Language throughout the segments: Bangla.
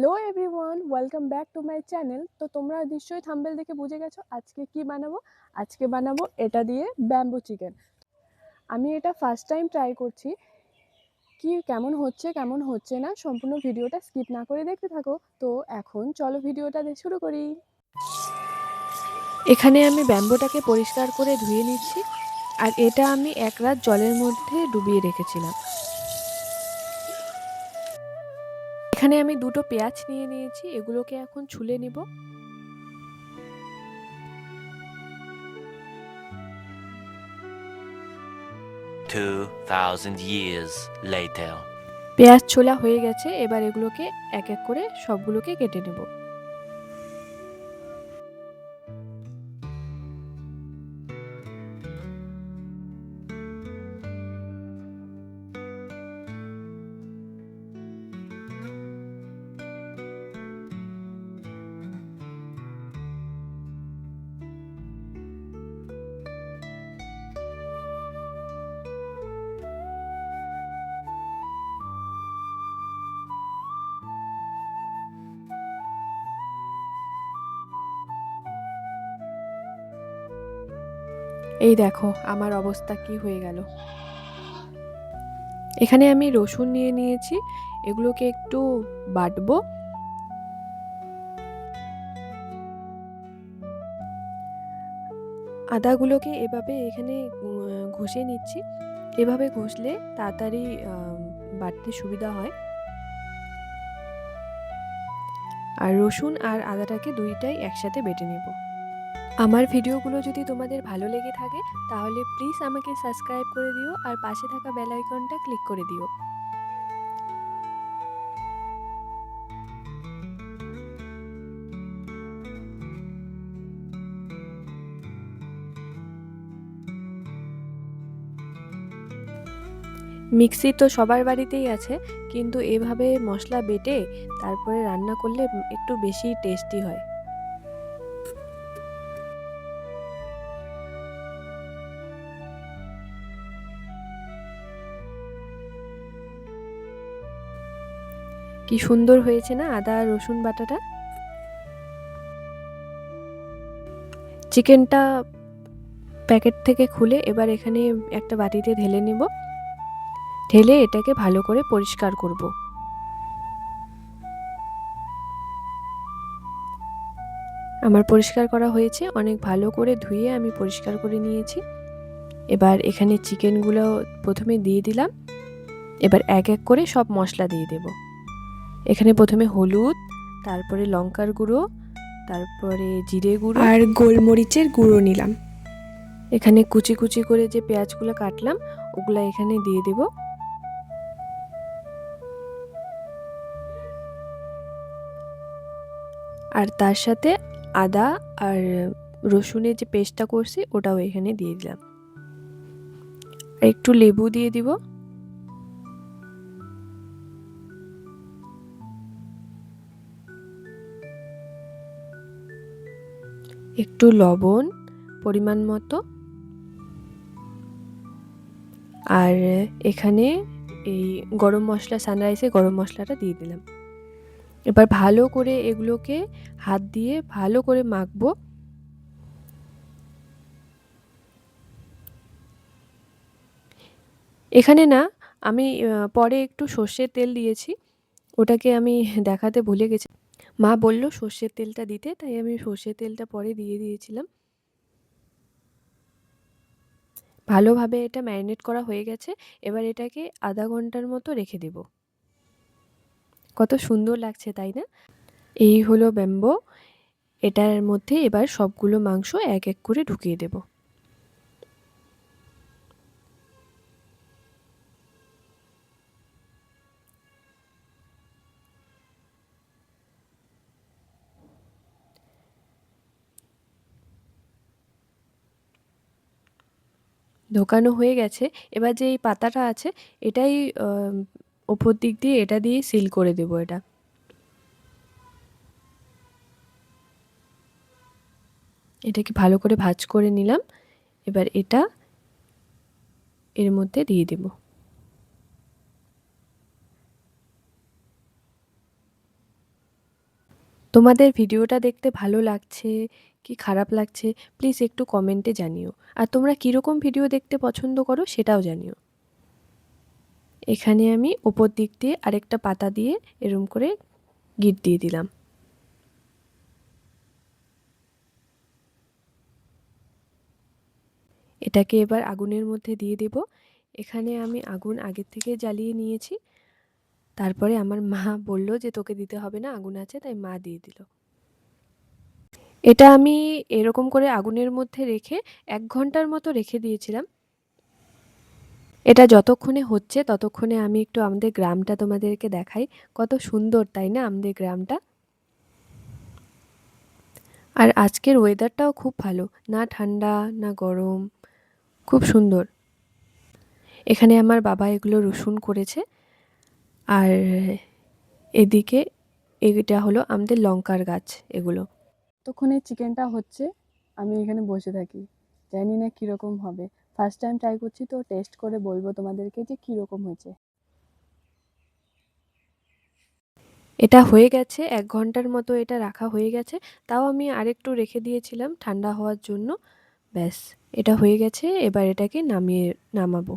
Hello everyone, welcome back to my channel. তো তোমরা নিশ্চয়ই থাম্বনেল দেখে বুঝে গেছো আজকে কি বানাবো। আজকে বানাবো এটা দিয়ে ব্যাম্বু চিকেন। আমি এটা ফার্স্ট টাইম ট্রাই করছি। কি কেমন হচ্ছে না সম্পূর্ণ ভিডিওটা স্কিপ না করে দেখতে থাকো। তো এখন চলো ভিডিওটা শুরু করি। এখানে আমি ব্যাম্বুটাকে পরিষ্কার করে ধুয়ে নিচ্ছি, আর এটা আমি এক রাত জলের মধ্যে ডুবিয়ে রেখেছিলাম। এখানে আমি দুটো পেঁয়াজ নিয়ে নিয়েছি, এগুলোকে এখন ছুলে নিব। 2000 years later. পেঁয়াজ ছোলা হয়ে গেছে, এবার এগুলোকে এক এক করে সবগুলোকে কেটে নেব। এই দেখো আমার অবস্থা কি হয়ে গেল। এখানে আমি রসুন নিয়ে নিয়েছি, এগুলোকে একটু বাটবো। আদাগুলোকে এভাবে এখানে ঘষে নিচ্ছি। এভাবে ঘষলে তাড়াতাড়ি বাটতে সুবিধা হয়। আর রসুন আর আদাটাকে দুইটাই একসাথে বেটে নেব। আমার ভিডিওগুলো যদি তোমাদের ভালো লেগে থাকে তাহলে প্লিজ আমাকে সাবস্ক্রাইব করে দিও, আর পাশে থাকা বেল আইকনটা ক্লিক করে দিও। মিক্সি তো সবার বাড়িতেই আছে, কিন্তু এভাবে মশলা বেটে তারপরে রান্না করলে একটু বেশি টেস্টি হয়। কি সুন্দর হয়েছে না আদা আর রসুন বাটাটা। চিকেনটা প্যাকেট থেকে খুলে এবার এখানে একটা বাটিতে ঢেলে নেব। ঢেলে এটাকে ভালো করে পরিষ্কার করব। আমার পরিষ্কার করা হয়েছে, অনেক ভালো করে ধুয়ে আমি পরিষ্কার করে নিয়েছি। এবার এখানে চিকেনগুলো প্রথমে দিয়ে দিলাম। এবার এক এক করে সব মশলা দিয়ে দেব। এখানে প্রথমে হলুদ, তারপরে লঙ্কার গুঁড়ো, তারপরে জিরে গুঁড়ো আর গোলমরিচের গুঁড়ো নিলাম। এখানে কুচি কুচি করে যে পেঁয়াজগুলো কাটলাম ওগুলো এখানে দিয়ে দেব। আর তার সাথে আদা আর রসুনের যে পেস্টটা করছি ওটাও এখানে দিয়ে দিলাম। আর একটু লেবু দিয়ে দিব। একটু লবণ পরিমাণ মতো। আর এখানে এই গরম মশলা, সানরাইসের গরম মশলাটা দিয়ে দিলাম। এবার ভালো করে এগুলোকে হাত দিয়ে ভালো করে মাখবো। এখানে না আমি পরে একটু সর্ষের তেল দিয়েছি, ওটাকে আমি দেখাতে ভুলে গেছি। মা বলল সর্ষের তেলটা দিতে, তাই আমি সর্ষের তেলটা পরে দিয়ে দিয়েছিলাম। ভালোভাবে এটা ম্যারিনেট করা হয়ে গেছে। এবার এটাকে আধা ঘন্টার মতো রেখে দেব। কত সুন্দর লাগছে তাই না? এই হলো ব্যাম্বো। এটার মধ্যে এবার সবগুলো মাংস এক এক করে ঢুকিয়ে দেব। ঢোকানো হয়ে গেছে। এবার যে এই পাতাটা আছে এটাই ওপর দিক দিয়ে এটা দিয়ে সিল করে দেব। এটাকে ভালো করে ভাঁজ করে নিলাম। এবার এটা এর মধ্যে দিয়ে দেব। তোমাদের ভিডিওটা দেখতে ভালো লাগছে কি খারাপ লাগছে প্লিজ একটু কমেন্টে জানিও। আর তোমরা কীরকম ভিডিও দেখতে পছন্দ করো সেটাও জানিও। এখানে আমি ওপর দিক দিয়ে আরেকটা পাতা দিয়ে এরম করে গিঁট দিয়ে দিলাম। এটাকে এবার আগুনের মধ্যে দিয়ে দেব। এখানে আমি আগুন আগের থেকে জ্বালিয়ে নিয়েছি। তারপরে আমার মা বলল যে তোকে দিতে হবে না, আগুন আছে, তাই মা দিয়ে দিল। এটা আমি এরকম করে আগুনের মধ্যে রেখে ১ ঘন্টার মতো রেখে দিয়েছিলাম। এটা যতক্ষণে হচ্ছে ততক্ষণে আমি একটু আমাদের গ্রামটা তোমাদেরকে দেখাই। কত সুন্দর তাই না আমাদের গ্রামটা? আর আজকের ওয়েদারটাও খুব ভালো, না ঠান্ডা না গরম, খুব সুন্দর। এখানে আমার বাবা এগুলো রসুন করেছে। আর এদিকে এটা হলো আমাদের লঙ্কার গাছ এগুলো। ততক্ষণে চিকেনটা হচ্ছে, আমি এখানে বসে থাকি। জানি না কীরকম হবে, ফার্স্ট টাইম ট্রাই করছি তো টেস্ট করে বলবো তোমাদেরকে যে কীরকম হয়েছে। এটা হয়ে গেছে, ১ ঘন্টার মতো এটা রাখা হয়ে গেছে। তাও আমি আরেকটু রেখে দিয়েছিলাম ঠান্ডা হওয়ার জন্য। ব্যাস, এটা হয়ে গেছে। এবার এটাকে নামাবো।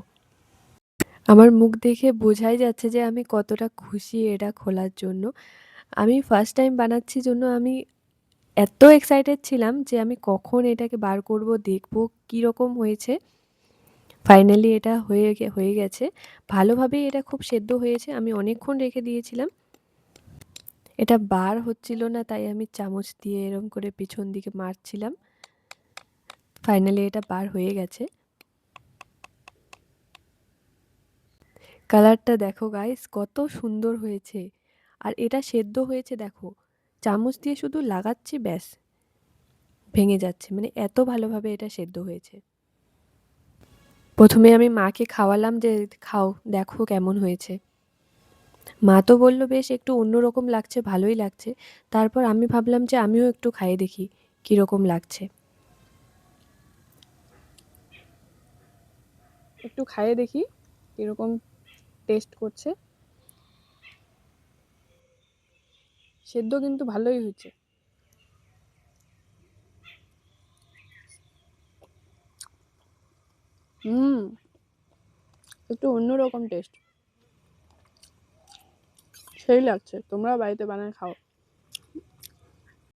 আমার মুখ দেখে বোঝাই যাচ্ছে যে আমি কতটা খুশি এটা খোলার জন্য। আমি ফার্স্ট টাইম বানাচ্ছি জন্য আমি এত এক্সাইটেড ছিলাম যে আমি কখন এটাকে বার করব, দেখব কীরকম হয়েছে। ফাইনালি এটা হয়ে গেছে। ভালোভাবেই এটা খুব সেদ্ধ হয়েছে। আমি অনেকক্ষণ রেখে দিয়েছিলাম। এটা বার হচ্ছিল না, তাই আমি চামচ দিয়ে এরকম করে পেছন দিকে মারছিলাম। ফাইনালি এটা বার হয়ে গেছে। কালারটা দেখো গাইস, কত সুন্দর হয়েছে। আর এটা সেদ্ধ হয়েছে দেখো, চামচ দিয়ে শুধু লাগাচ্ছি ব্যাস ভেঙে যাচ্ছে, মানে এত ভালোভাবে এটা সেদ্ধ হয়েছে। প্রথমে আমি মাকে খাওয়ালাম যে খাও, দেখো কেমন হয়েছে। মা তো বলল বেশ একটু অন্যরকম লাগছে, ভালোই লাগছে। তারপর আমি ভাবলাম যে আমিও একটু খাইয়ে দেখি কীরকম লাগছে। একটু খাইয়ে দেখি কীরকম টেস্ট করছে। সেদ্ধ কিন্তু ভালোই হয়েছে। একটু অন্যরকম টেস্ট, সেই লাগছে। তোমরাও বাড়িতে বানায় খাও।